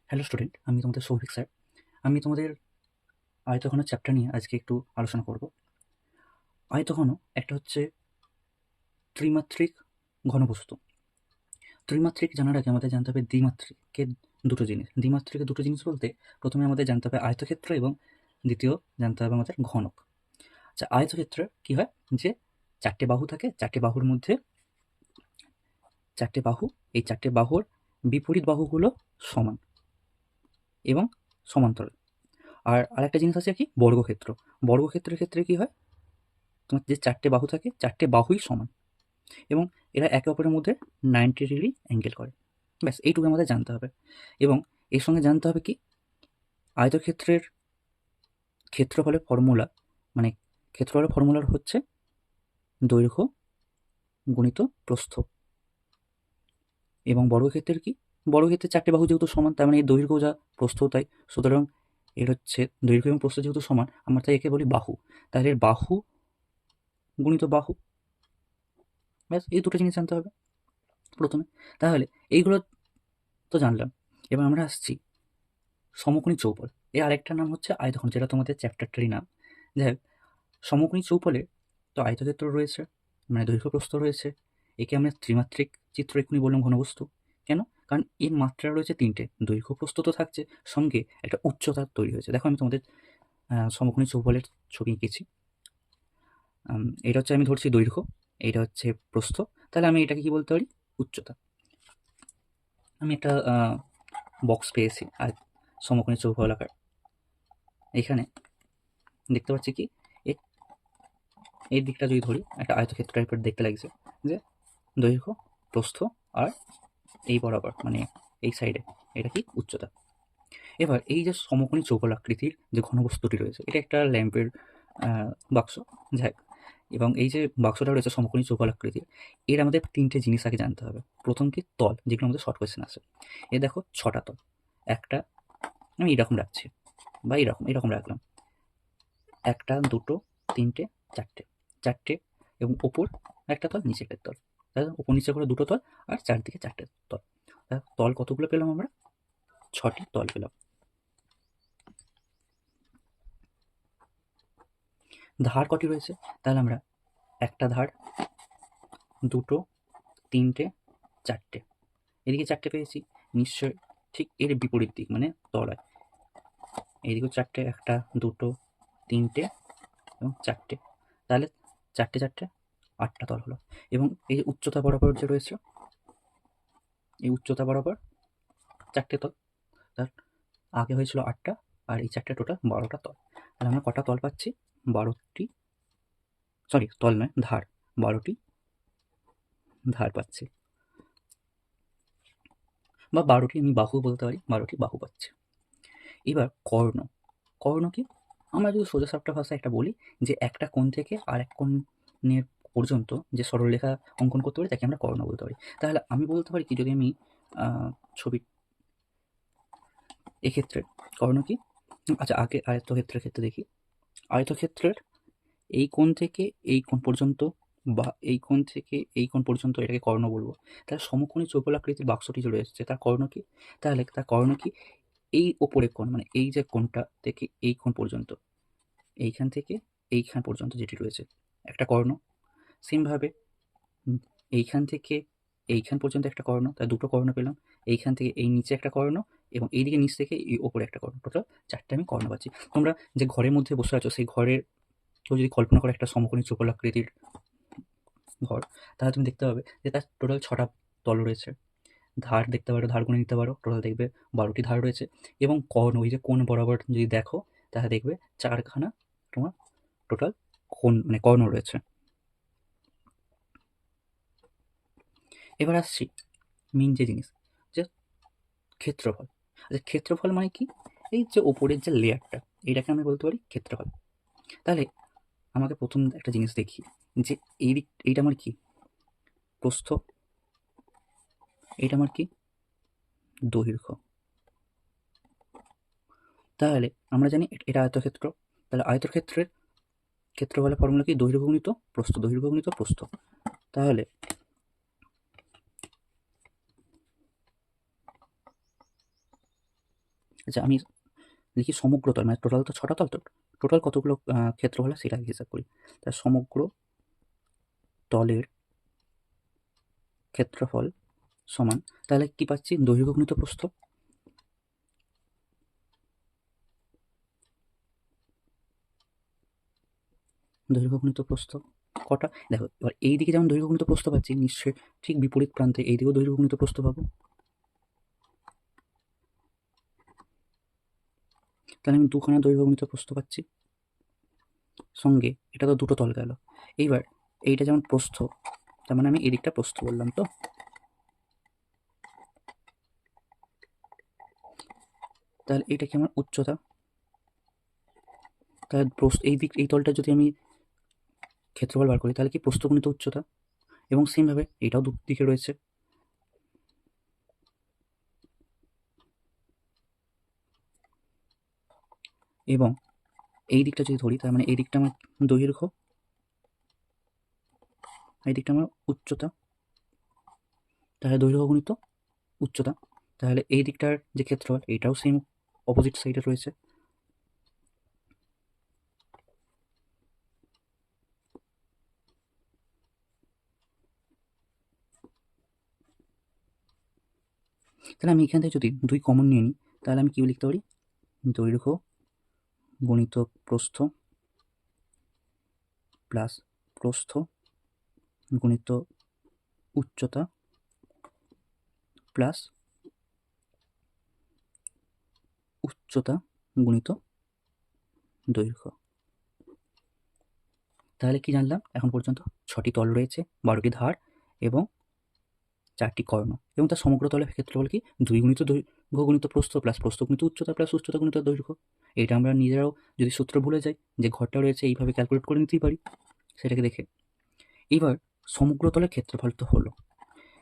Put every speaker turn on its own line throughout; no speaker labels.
Hello student, আমি তোমাদের Souvik sir. আমি তোমাদের আয়তঘন চ্যাপ্টার নিয়ে আজকে একটু আলোচনা করব। আয়তঘন একটা হচ্ছে ত্রিমাত্রিক ঘনবস্তু। ত্রিমাত্রিক জানার আগে আমাদের জানতে হবে দ্বিমাত্রিকের দুটো জিনিস। দ্বিমাত্রিকের দুটো জিনিস বলতে প্রথমে আমাদের জানতে হবে আয়তক্ষেত্র এবং দ্বিতীয় জানতে হবে আমাদের ঘনক। আচ্ছা, আয়তক্ষেত্রে কি হয় যে চারটে বাহু থাকে, চারটে বাহুর মধ্যে চারটে বাহু, এই চারটে বাহুর বিপরীত বাহুগুলো সমান এবং সমান্তরাল। আর আরেকটা জিনিস আছে কি, বর্গক্ষেত্র। বর্গক্ষেত্রের ক্ষেত্রে কি হয়, তোমার যে চারটে বাহু থাকে, চারটে বাহুই সমান এবং এরা একে অপরের মধ্যে 90 ডিগ্রি অ্যাঙ্গেল করে। ব্যাস এইটুকু আমাদের জানতে হবে। এবং এর সঙ্গে জানতে হবে কি, আয়তক্ষেত্রের ক্ষেত্রফলের ফর্মুলা, মানে ক্ষেত্রফলের ফর্মুলার হচ্ছে দৈর্ঘ্য গুণিত প্রস্থ। এবং বর্গক্ষেত্রের কি, বর্গক্ষেত্রের চারটে বাহু যেহেতু সমান, তার মানে এর দৈর্ঘ্য যা প্রস্থ তাই, সুতরাং এর হচ্ছে দৈর্ঘ্য এবং প্রস্থ যেহেতু সমান, আমরা তাই একে বলি বাহু। তাহলে এর বাহু গুণিত বাহু। ব্যাস এই দুটো জিনিস জানতে হবে প্রথমে। তাহলে এইগুলো তো জানলাম। এবার আমরা আসছি সমকোণী চৌপল। এর আরেকটা নাম হচ্ছে আয়তঘন, যেটা তোমাদের চ্যাপ্টারটারই নাম। যাই হোক, সমকোণী চৌপলে তো আয়তক্ষেত্র রয়েছে, মানে দৈর্ঘ্য প্রস্থ রয়েছে। একে আমরা ত্রিমাত্রিক চিত্র এক্ষুনি বললাম, ঘনবস্তু। কেন? কারণ এর মাত্রা রয়েছে তিনটে, দৈর্ঘ্য প্রস্থ তো থাকছে, সঙ্গে একটা উচ্চতা তৈরি হয়েছে। দেখো আমি তোমাদের সমকোণী চৌপলের ছবি এঁকেছি। এটা হচ্ছে আমি ধরছি দৈর্ঘ্য, এইটা হচ্ছে প্রস্থ। তাহলে আমি এটাকে কি বলতে পারি, উচ্চতা। আমি একটা বক্স পেয়েছি আর সমকোণী চৌপল আকার। এখানে দেখতে পাচ্ছি কি, এই দিকটা যদি ধরি, একটা আয়তক্ষেত্র টাইপের দেখতে লাগছে, যে দৈর্ঘ্য প্রস্থ আর এই বরাবর মানে এই সাইডে এটা কি উচ্চতা। এবার এই যে সমকোণী চৌকোল আকৃতির যে ঘনবস্তুটি রয়েছে, এটা একটা ল্যাম্পের বাক্স, যাই হোক। এবং এই যে বাক্সটা রয়েছে সমকোণী চৌকোল আকৃতির, এর আমাদের তিনটে জিনিস আগে জানতে হবে। প্রথম কি, তল, যেগুলো আমাদের শর্ট কোয়েশ্চেন আছে। এ দেখো 6টা তল, একটা আমি এরকম রাখছি বা এরকম এরকম রাখলাম, একটা দুটো তিনটে চারটে, চারটে, এবং ওপর একটা তল, নিচে একটা তল। তাহলে ওপর নিচে করে দুটো তল আর চারদিকে চারটে তল। তল কতগুলো পেলাম আমরা, 6টি তল পেলাম। ধার কটি রয়েছে, তাহলে আমরা একটা ধার, দুটো, তিনটে, চারটে, এদিকে চারটে পেয়েছি। নিশ্চয় ঠিক এর বিপরীত দিক মানে তলায়, এইদিকেও চারটে, একটা দুটো তিনটে এবং চারটে। তাহলে চারটে চারটে 8টা তল হলো। এবং এই যে উচ্চতা বরাবর যে রয়েছে, এই উচ্চতা বরাবর চারটে তল, তার আগে হয়েছিল 8টা, আর এই চারটে টোটাল 12টা তল। তাহলে আমরা কটা তল পাচ্ছি, 12টি, সরি তল নয় ধার, 12টি ধার পাচ্ছি, বা 12টি আমি বাহু বলতে পারি, 12টি বাহু পাচ্ছি। এবার কর্ণ। কর্ণ কি, আমরা যদি সোজা সাপটা ভাষায় একটা বলি, যে একটা কোণ থেকে আর এক কোণের পর্যন্ত যে সরলরেখা অঙ্কন করতে পারি, তাকে আমরা কর্ণ বলতে পারি। তাহলে আমি বলতে পারি কি, যদি আমি ছবি এক্ষেত্রে কর্ণ কি, আচ্ছা আগে আয়তক্ষেত্রের ক্ষেত্রে দেখি। আয়তক্ষেত্রের এই কোণ থেকে এই কোণ পর্যন্ত, বা এই কোণ থেকে এই কোণ পর্যন্ত, এটাকে কর্ণ বলবো। তাহলে সমকোণী চৌকোলাকৃতির বাক্সটি যে রয়েছে, তার কর্ণ কি, তাহলে তার কর্ণ কি, এই ওপরের কোণ মানে এই যে কোণটা থেকে এই কোণ পর্যন্ত, এইখান থেকে এইখান পর্যন্ত যেটি রয়েছে একটা কর্ণ। সেমভাবে এইখান থেকে এইখান পর্যন্ত একটা কর্ণ, তাই দুটো কর্ণ পেলাম। এইখান থেকে এই নিচে একটা কর্ণ, এবং এইদিকে নিচ থেকে এই ওপরে একটা কর্ণ, টোটাল চারটে আমি কর্ণ পাচ্ছি। তোমরা যে ঘরের মধ্যে বসে আছো, সেই ঘরের কেউ যদি কল্পনা করে একটা সমকোণী চৌকোলাকৃতির ঘর, তাহলে তুমি দেখতে পাবে যে তার টোটাল 6টা তল রয়েছে। ধার দেখতে পারো, ধার গুণে নিতে পারো, টোটাল দেখবে 12টি ধার রয়েছে। এবং কর্ণ, ওই যে কোণ বরাবর যদি দেখো, তাহলে দেখবে 4খানা তোমার টোটাল কোণ মানে কর্ণ রয়েছে। এবার আসছি মেন যে জিনিস, যে ক্ষেত্রফল। আচ্ছা, ক্ষেত্রফল মানে কি, এই যে ওপরের যে লেয়ারটা, এইটাকে আমি বলতে পারি ক্ষেত্রফল। তাহলে আমাকে প্রথম একটা জিনিস দেখি, যে এই দিক, এইটা আমার কি প্রস্থ, এইটা আমার কি দৈর্ঘ্য। তাহলে আমরা জানি এটা আয়তক্ষেত্র, তাহলে আয়তক্ষেত্রের ক্ষেত্রফলের ফর্মুলা কি, দৈর্ঘ্য গুণিত প্রস্থ, দৈর্ঘ্য গুণিত প্রস্থ। তাহলে আচ্ছা আমি লিখি সমগ্র তল, মানে টোটাল তো 6টা তল, তো টোটাল কতগুলো ক্ষেত্রফল সেটা আগে হিসাব করি। তা সমগ্র তলের ক্ষেত্রফল সমান, তাহলে কি পাচ্ছি, দৈর্ঘ্য গুণিত প্রস্থ। দৈর্ঘ্য গুণিত প্রস্থ কটা, দেখো এবার এই দিকে যেমন দৈর্ঘ্য গুণিত প্রস্থ পাচ্ছি, নিশ্চয়ই ঠিক বিপরীত প্রান্তে এই দিকেও দৈর্ঘ্য গুণিত প্রস্থ পাবো। তাহলে আমি দুখানা দৈর্ঘ্য গুণিত প্রস্থ পাচ্ছি, সঙ্গে এটা তো দুটো তল গেল। এইবার এইটা যেমন প্রস্থ, তার মানে আমি এদিকটা প্রস্থ বললাম, তো তাহলে এটা কি আমার উচ্চতা। তাহলে প্রস্থ এই দিক, এই তলটা যদি আমি ক্ষেত্রফল বার করি, তাহলে কি প্রস্থ গুণিত উচ্চতা, এবং সেমভাবে এটাও দুদিকে রয়েছে। এবং এই দিকটা যদি ধরি, তার মানে এই দিকটা আমার দৈর্ঘ্য, এই দিকটা আমার উচ্চতা, তাহলে দৈর্ঘ্য গুণিত উচ্চতা। তাহলে এই দিকটার যে ক্ষেত্রফল, এটাও সেম অপোজিট সাইডে রয়েছে। তাহলে আমি এখান থেকে যদি 2 কমন নিয়ে নিই, তাহলে আমি কি লিখতে পারি, দৈর্ঘ্য গুণিত প্রস্থ প্লাস প্রস্থ গুণিত উচ্চতা প্লাস উচ্চতা গুণিত দৈর্ঘ্য। তাহলে কি জানলাম এখন পর্যন্ত, 6টি তল রয়েছে, 12টি ধার এবং 4টি কর্ণ, এবং তার সমগ্র তলের ক্ষেত্রফল কি, 2 গুণিত দৈর্ঘ্য গুণিত প্রস্থ প্লাস প্রস্থ গুণিত উচ্চতা প্লাস উচ্চতা গুণিত দৈর্ঘ্য। এটা আমরা নিজেরাও যদি সূত্র ভুলে যাই, যে ঘরটা রয়েছে এইভাবে ক্যালকুলেট করে নিতেই পারি সেটাকে দেখে। এবার সমগ্র তলের ক্ষেত্রফল তো হলো,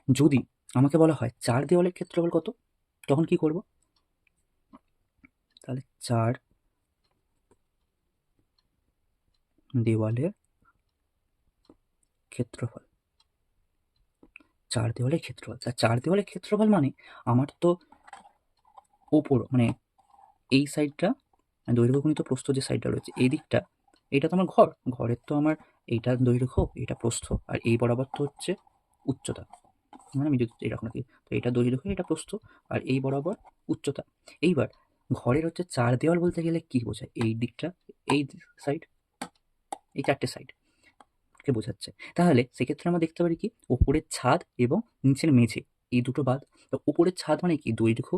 যদি আমাকে বলা হয় 4 দেওয়ালের ক্ষেত্রফল কত, তখন কি করব, তাহলে 4 দেওয়ালের ক্ষেত্রফল, 4 দেওয়ালের ক্ষেত্রফল, তা 4 দেওয়ালের ক্ষেত্রফল মানে আমার তো ওপর, মানে এই সাইডটা, দৈর্ঘ্য গুণিত প্রস্থ যে সাইডটা রয়েছে এই দিকটা, এটা তো আমার ঘর, ঘরের তো আমার এইটা দৈর্ঘ্য, এটা প্রস্থ, আর এই বরাবর তো হচ্ছে উচ্চতা, মানে আমি যদি এরকম রাখি, তো এটা দৈর্ঘ্য, এটা প্রস্থ, আর এই বরাবর উচ্চতা। এইবার ঘরের হচ্ছে 4 দেওয়াল বলতে গেলে কি বোঝায়, এই দিকটা, এই সাইড, এই 4টে সাইড কে বোঝাচ্ছে। তাহলে সেক্ষেত্রে আমরা দেখতে পারি কি, ওপরের ছাদ এবং নিচের মেঝে এই দুটো বাদ। তো উপরের ছাদ মানে কি, দৈর্ঘ্য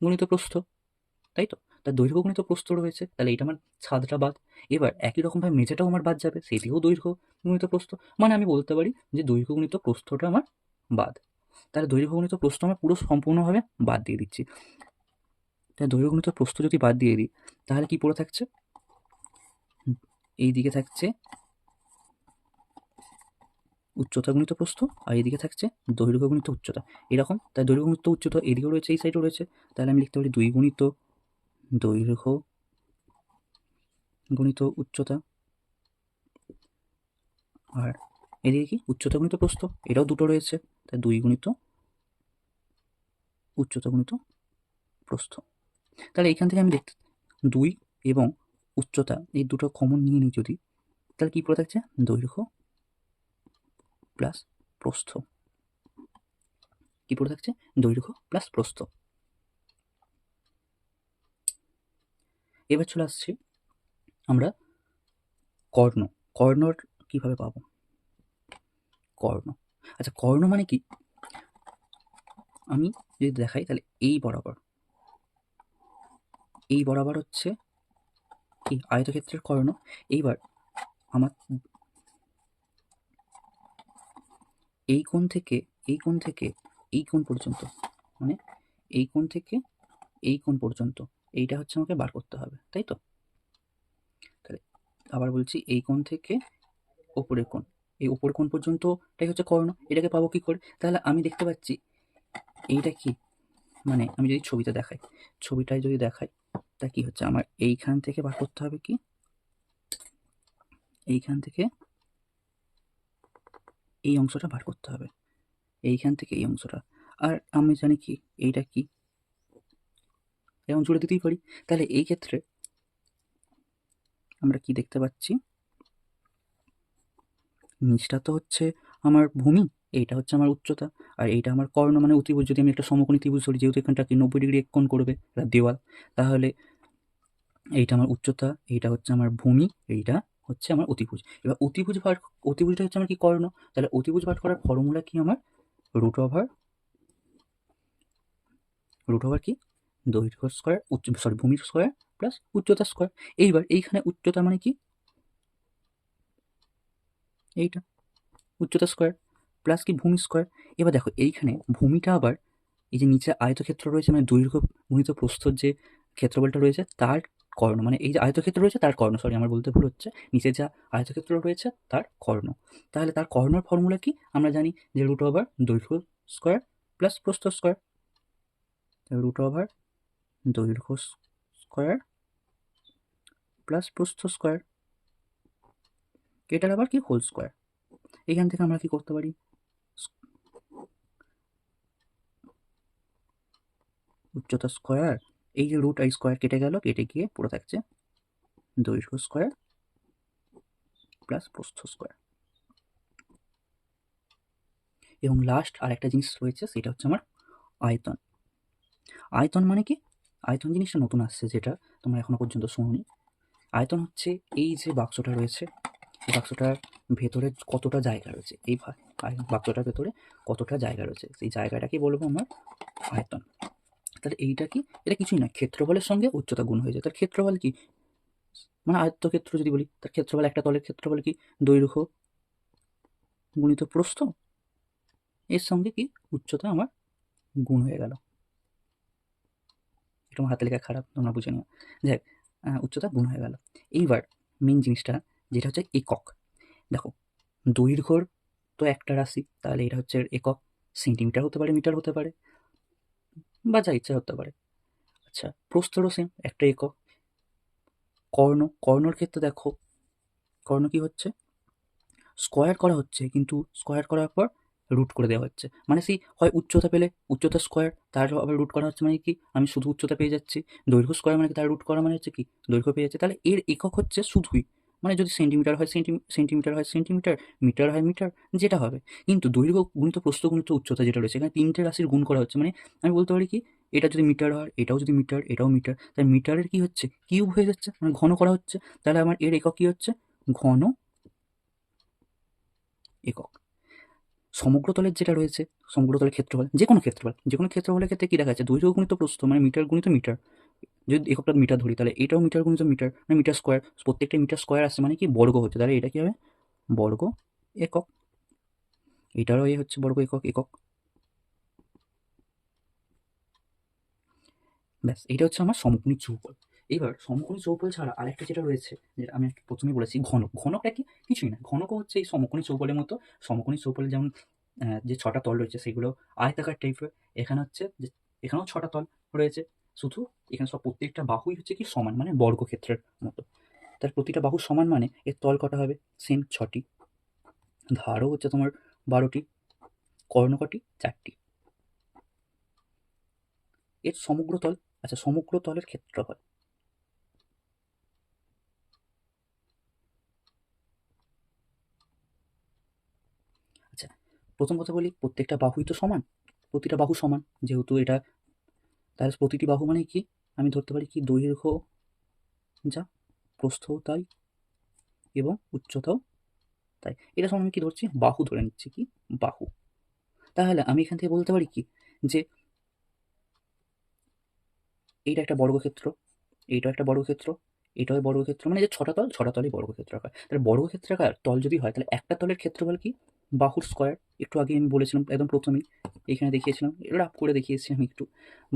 গুণিত প্রস্থ, তাই তো, তার দৈর্ঘ্য গুণিত প্রস্থ রয়েছে, তাহলে এটা আমার ছাদটা বাদ। এবার একই রকমভাবে মেঝেটাও আমার বাদ যাবে, সেটিও দৈর্ঘ্য গুণিত প্রস্থ, মানে আমি বলতে পারি যে দৈর্ঘ্য গুণিত প্রস্থটা আমার বাদ। তাহলে দৈর্ঘ্য গুণিত প্রস্থ আমার পুরো সম্পূর্ণভাবে বাদ দিয়ে দিচ্ছি। তাহলে দৈর্ঘ্য গুণিত প্রস্থ যদি বাদ দিয়ে দিই, তাহলে কি পড়ে থাকছে, এই দিকে থাকছে উচ্চতা গুণিত প্রস্থ, আর এইদিকে থাকছে দৈর্ঘ্য গুণিত উচ্চতা, এরকম। তাই দৈর্ঘ্য গুণিত উচ্চতা এদিকেও রয়েছে, এই সাইডেও রয়েছে, তাহলে আমি লিখতে পারি 2 গুণিত দৈর্ঘ্য গুণিত উচ্চতা, আর এদিকে কি উচ্চতা গুণিত প্রস্থ, এটাও দুটো রয়েছে, তাই 2 গুণিত উচ্চতা গুণিত প্রস্থ। তাহলে এইখান থেকে আমি দেখতে, 2 এবং উচ্চতা এই দুটো কমন নিয়ে নিই যদি, তাহলে কি পড়ে থাকছে, দৈর্ঘ্য প্লাস প্রস্থ, কি পড়ে থাকছে, দৈর্ঘ্য প্লাস প্রস্থ। এবার চলে আসছি আমরা কর্ণ, কর্ণর কিভাবে পাবো, কর্ণ। আচ্ছা কর্ণ মানে কি, আমি যদি দেখাই তাহলে এই বরাবর, এই বরাবর হচ্ছে এই আয়তক্ষেত্রের কর্ণ। এইবার আমার এই কোণ থেকে এই কোণ থেকে এই কোণ পর্যন্ত, মানে এই কোণ থেকে এই কোণ পর্যন্ত, এইটা হচ্ছে আমাকে বার করতে হবে, তাই তো। তাহলে আবার বলছি, এই কোণ থেকে ওপরের কোণ, এই ওপরের কোণ পর্যন্তটাই হচ্ছে কর্ণ, এটাকে পাবো কি করে, তাহলে আমি দেখতে পাচ্ছি এইটা কি, মানে আমি যদি ছবিটা দেখাই, ছবিটায় যদি দেখাই, তা কি হচ্ছে, আমার এইখান থেকে বার করতে হবে কি, এইখান থেকে এই অংশটা বার করতে হবে, এইখান থেকে এই অংশটা। আর আমি জানি কি এইটা কি, এবং জুড়ে দিতেই পারি। তাহলে এই ক্ষেত্রে আমরা কি দেখতে পাচ্ছি, নিচটা তো হচ্ছে আমার ভূমি, এইটা হচ্ছে আমার উচ্চতা, আর এইটা আমার কর্ণ মানে অতিভুজ। যদি আমি একটা সমকোণী ত্রিভুজ ধরি, যেহেতু এখানটাকে 90 ডিগ্রি এক কোণ করবে একটা দেওয়াল, তাহলে এইটা আমার উচ্চতা, এইটা হচ্ছে আমার ভূমি, এইটা হচ্ছে আমার অতিভুজ। এবার অতিভুজটা হচ্ছে আমার কি কর্ণ, তাহলে অতিভুজ ভাগ করার ফর্মুলা কি আমার রুট ওভার কি দৈর্ঘ্য স্কোয়ার ভূমির স্কোয়ার প্লাস উচ্চতা স্কোয়ার। এইবার এইখানে উচ্চতা মানে কি, এইটা উচ্চতা স্কোয়ার প্লাস কি ভূমি স্কোয়ার। এবার দেখো এইখানে ভূমিটা আবার এই যে নিচে আয়তক্ষেত্র রয়েছে, মানে দৈর্ঘ্য গুণিত প্রস্থর যে ক্ষেত্রফলটা রয়েছে তার কর্ণ, মানে এই যে আয়তক্ষেত্র রয়েছে তার কর্ণ, সরি আমার বলতে ভুল হচ্ছে, নিচে যা আয়তক্ষেত্র রয়েছে তার কর্ণ। তাহলে তার কর্ণর ফর্মুলা কি আমরা জানি, যে রুট ওভার দৈর্ঘ্য স্কোয়ার প্লাস প্রস্থ স্কোয়ার, রুট ওভার দৈর্ঘ্য স্কোয়ার প্লাস প্রস্থ স্কোয়ার, এটার আবার কি হোল স্কোয়ার। এখান থেকে আমরা কি করতে পারি, উচ্চতা স্কোয়ার, এই যে রুট আই স্কোয়ার কেটে গেল, কেটে গিয়ে পুরো থাকছে দৈর্ঘ্য স্কোয়ার প্লাস প্রস্থ স্কোয়ার। এবং লাস্ট আর একটা জিনিস রয়েছে, সেটা হচ্ছে আমার আয়তন। আয়তন মানে কি, আয়তন জিনিসটা নতুন আসছে, যেটা তোমরা এখনো পর্যন্ত শোনোনি। আয়তন হচ্ছে এই যে বাক্সটা রয়েছে, এই বাক্সটার ভেতরে কতটা জায়গা রয়েছে, এই বাক্সটার ভেতরে কতটা জায়গা রয়েছে, সেই জায়গাটাকে বলবো আমার আয়তন। তাহলে এইটা কি, এটা কিছুই না, ক্ষেত্রফলের সঙ্গে উচ্চতা গুণ হয়ে যায়। তার ক্ষেত্রফল কি, মানে আয়তক্ষেত্র যদি বলি, তার ক্ষেত্রফল, একটা তলের ক্ষেত্রফল কি দৈর্ঘ্য গুণিত প্রস্থ, এর সঙ্গে কি উচ্চতা আমার গুণ হয়ে গেল। একটু আমার হাতে লেখা খারাপ, তোমরা বুঝে নিও। যাই উচ্চতা গুণ হয়ে গেল। এইবার মেন জিনিসটা যেটা হচ্ছে একক। দেখো দৈর্ঘ্যর তো একটা রাশি, তাহলে এটা হচ্ছে একক, সেন্টিমিটার হতে পারে, মিটার হতে পারে, বা যা ইচ্ছা হতে পারে। আচ্ছা প্রস্থরও সেম একটা একক। কর্ণর ক্ষেত্রে দেখো, কর্ণ কি হচ্ছে, স্কোয়ার করা হচ্ছে, কিন্তু স্কোয়ার করার পর রুট করে দেওয়া হচ্ছে, মানে সেই হয় উচ্চতা পেলে উচ্চতা স্কোয়ার, তার আবার রুট করা হচ্ছে, মানে কি আমি শুধু উচ্চতা পেয়ে যাচ্ছি। দৈর্ঘ্য স্কোয়ার মানে কি, তার রুট করা মানে হচ্ছে কি দৈর্ঘ্য পেয়ে যাচ্ছে। তাহলে এর একক হচ্ছে শুধুই, মানে যদি সেন্টিমিটার হয় সেন্টিমিটার হয় সেন্টিমিটার, মিটার হয় মিটার, যেটা হবে। কিন্তু দৈর্ঘ্য গুণিত প্রস্থ গুণিত উচ্চতা যেটা রয়েছে, এখানে তিনটে রাশির গুণ করা হচ্ছে, মানে আমি বলতে পারি কি, এটা যদি মিটার হয়, এটাও যদি মিটার, এটাও মিটার, তাই মিটারের কি হচ্ছে কিউব হয়ে যাচ্ছে, মানে ঘন করা হচ্ছে। তাহলে আমার এর একক কি হচ্ছে, ঘন একক। সমগ্রতলের যেটা রয়েছে, সমগ্রতলের ক্ষেত্রফল, যে কোনো ক্ষেত্রফলের ক্ষেত্রে কি দেখা যাচ্ছে, দৈর্ঘ্য গুণিত প্রস্থ মানে মিটার গুণিত মিটার। যদি এককটা মিটার ধরি, তাহলে এটাও মিটার গুণিত মিটার, মানে মিটার স্কোয়ার, প্রত্যেকটা মিটার স্কোয়ার আসছে, মানে কি বর্গ হচ্ছে, তাহলে এটা কি হবে বর্গ একক। এটারও হচ্ছে বর্গ একক একক। ব্যাস, এটা হচ্ছে আমার সমকোণী চৌপল। এবার সমকোণী চৌপল ছাড়া আরেকটা যেটা রয়েছে, যেটা আমি প্রথমেই বলেছি, ঘনক। ঘনকটা কি, কিছুই না, ঘনকও হচ্ছে এই সমকোণী চৌপলের মতো। সমকোণী চৌপলে যেমন যে ছটা তল রয়েছে সেগুলো আয়তাকার টাইপের, এখানে হচ্ছে যে এখানেও ছটা তল রয়েছে, শুধু এখানে সব প্রত্যেকটা বাহুই হচ্ছে কি সমান, মানে বর্গক্ষেত্রের মতো। তার প্রতিটা বাহু সমান, মানে এর তল কটা হবে, সেম 6টি, ধারও হচ্ছে তোমার 12টি, কর্ণ কটি 4টি। এর সমগ্র তল, আচ্ছা সমগ্র তলের ক্ষেত্রফল, আচ্ছা প্রথম কথা বলি, প্রত্যেকটা বাহুই তো সমান, প্রতিটা বাহু সমান, যেহেতু এটা, তাহলে প্রতিটি বাহু মানে কি, আমি ধরতে পারি কি দৈর্ঘ্য যা, প্রস্থও তাই, এবং উচ্চতাও তাই। এটা সমান আমি কি ধরছি, বাহু ধরে নিচ্ছি, কি বাহু। তাহলে আমি এখান থেকে বলতে পারি কি, যে এইটা একটা বর্গক্ষেত্র, এইটাও একটা বর্গক্ষেত্র, এটাও বর্গক্ষেত্র, মানে যে ছটা তল, ছটা তলই বর্গক্ষেত্রাকার। তাহলে বর্গক্ষেত্রাকার তল যদি হয়, তাহলে একটা তলের ক্ষেত্রফল কি বাহুর স্কোয়ার। একটু আগে আমি বলেছিলাম একদম প্রথমেই, এখানে দেখিয়েছিলাম, এটা আপ করে দেখিয়েছি আমি একটু,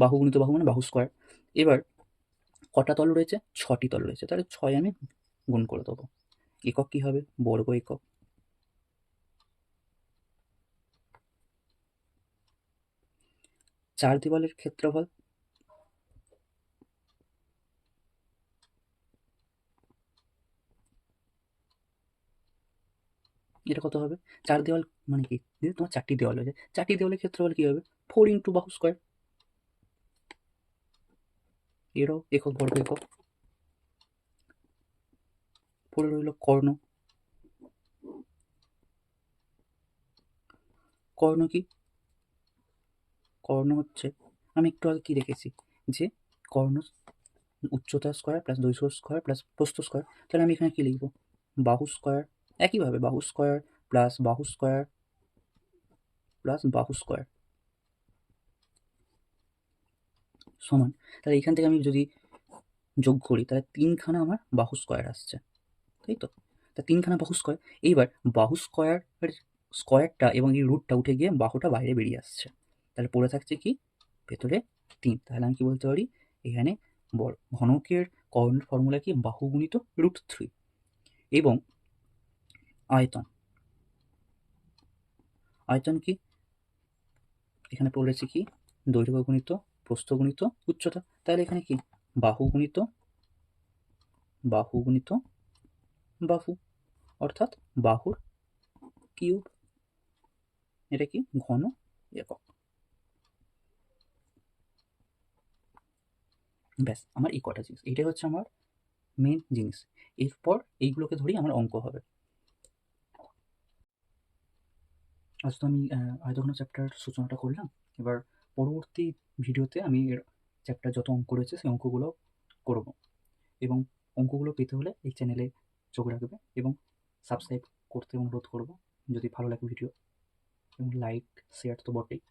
বাহু গুণিত বাহু মানে বাহু স্কোয়ার। এবার কটা তল রয়েছে, 6টি তল রয়েছে, তাহলে 6 আমি গুণ করে দেবো। একক কি হবে, বর্গ একক। চার দেওয়ালের ক্ষেত্রফল, এটা কত হবে, চার দেওয়াল মানে কি, যদি তোমার 4টি দেওয়াল হয়ে যায়, 4টি দেওয়ালের ক্ষেত্রফল কি হবে, 4 ইন্টু বাহু স্কোয়ার। এরও একক বর্গ একক। পড়ে রইল কর্ণ। কর্ণ কি? কর্ণ হচ্ছে, আমি একটু আগে কি দেখেছি যে কর্ণ উচ্চতা স্কোয়ার প্লাস দৈর্ঘ্য স্কোয়ার প্লাস প্রস্থ স্কোয়ার। তাহলে আমি এখানে কি লিখব? বাহু স্কোয়ার। একইভাবে বাহু স্কোয়ার প্লাস বাহু স্কোয়ার প্লাস বাহু স্কোয়ার সমান, তাহলে এখান থেকে আমি যদি যোগ করি তাহলে 3খানা আমার বাহু স্কোয়ার আসছে, তাই তো? তা 3খানা বাহু স্কোয়ার। এইবার বাহু স্কোয়ারের স্কোয়ারটা এবং এই রুটটা উঠে গিয়ে বাহুটা বাইরে বেরিয়ে আসছে, তাহলে পড়ে থাকছে কি? ভেতরে 3। তাহলে আমি কি বলতে পারি? এখানে ঘনকের কর্ণের ফর্মুলা কি? বাহু গুণিত √3। এবং আয়তন, আয়তন কি? এখানে পড়েছে কি? দৈর্ঘ্য গুণিত প্রস্থ গুণিত উচ্চতা। তাহলে এখানে কি? বাহু গুণিত বাহু, অর্থাৎ বাহুর কিউব। এটা কি? ঘন একক। ব্যাস, আমার এই কটা জিনিস, এইটাই হচ্ছে আমার মেন জিনিস। এরপর এইগুলোকে ধরেই আমার অঙ্ক হবে। আজ তো আমি আয়তঘন চ্যাপ্টার সূচনাটা করলাম। এবার পরবর্তী ভিডিওতে আমি এর চ্যাপ্টার যত অঙ্ক রয়েছে সেই অঙ্কগুলো করব। এবং অঙ্কগুলো পেতে হলে এই চ্যানেলে চোখ রাখবে এবং সাবস্ক্রাইব করতে অনুরোধ করব যদি ভালো লাগে ভিডিও, এবং লাইক শেয়ার তো বটেই।